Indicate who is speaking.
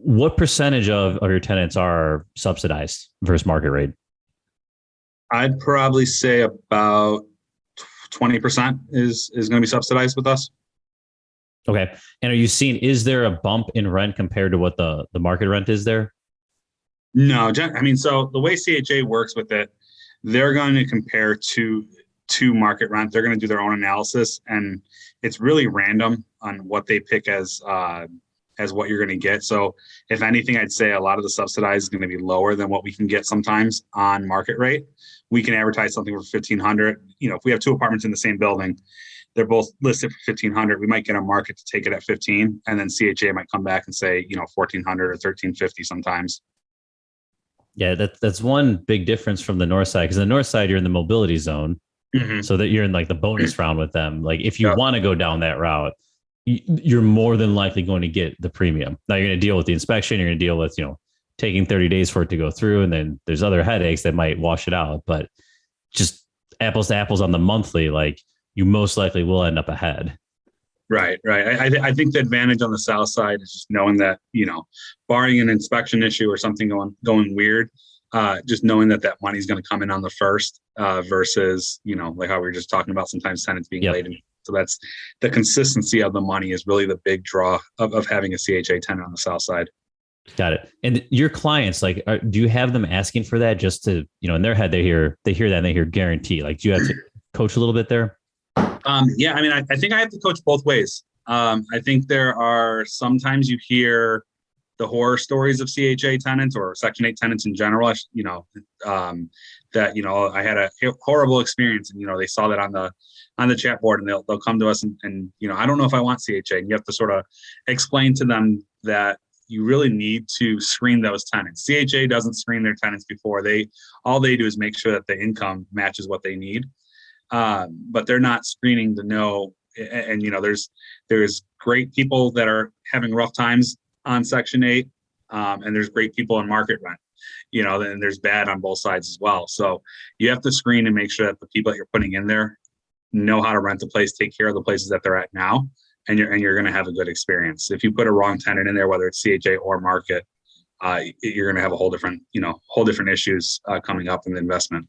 Speaker 1: What percentage of your tenants are subsidized versus market rate?
Speaker 2: I'd probably say about 20% is going to be subsidized with us.
Speaker 1: Okay. And are you seeing, is there a bump in rent compared to what the market rent is there?
Speaker 2: No, I mean, so the way CHA works with it, they're going to compare to market rent. They're going to do their own analysis, and it's really random on what they pick as what you're going to get. So if anything, I'd say a lot of the subsidized is going to be lower than what we can get sometimes on market rate. We can advertise something for 1,500. You know, if we have two apartments in the same building, they're both listed for 1,500. We might get a market to take it at 15, and then CHA might come back and say, 1,400 or 1,350 sometimes.
Speaker 1: Yeah, that's one big difference from the north side, because the north side you're in the mobility zone, so that you're in like the bonus round with them. Like if you want to go down that route, you're more than likely going to get the premium. Now you're going to deal with the inspection, you're going to deal with taking 30 days for it to go through, and then there's other headaches that might wash it out. But just apples to apples on the monthly, like you most likely will end up ahead.
Speaker 2: Right. I think the advantage on the south side is just knowing that, barring an inspection issue or something going weird, just knowing that money is going to come in on the first versus, like how we were just talking about sometimes tenants being late. So that's the consistency of the money is really the big draw of having a CHA tenant on the south side.
Speaker 1: Got it. And your clients, like, do you have them asking for that just to, in their head, they hear that and they hear guarantee? Like, do you have to coach a little bit there?
Speaker 2: Yeah, I mean, I think I have to coach both ways. I think there are sometimes you hear the horror stories of CHA tenants or Section 8 tenants in general, that, I had a horrible experience and, they saw that on the chat board and they'll come to us and, I don't know if I want CHA. And you have to sort of explain to them that you really need to screen those tenants. CHA doesn't screen their tenants before all they do is make sure that the income matches what they need. But they're not screening to know. And, there's great people that are having rough times on Section 8. And there's great people on market rent, and there's bad on both sides as well. So you have to screen and make sure that the people that you're putting in there know how to rent the place, take care of the places that they're at now. And you're going to have a good experience. If you put a wrong tenant in there, whether it's CHA or market, you're going to have a whole different issues coming up in the investment.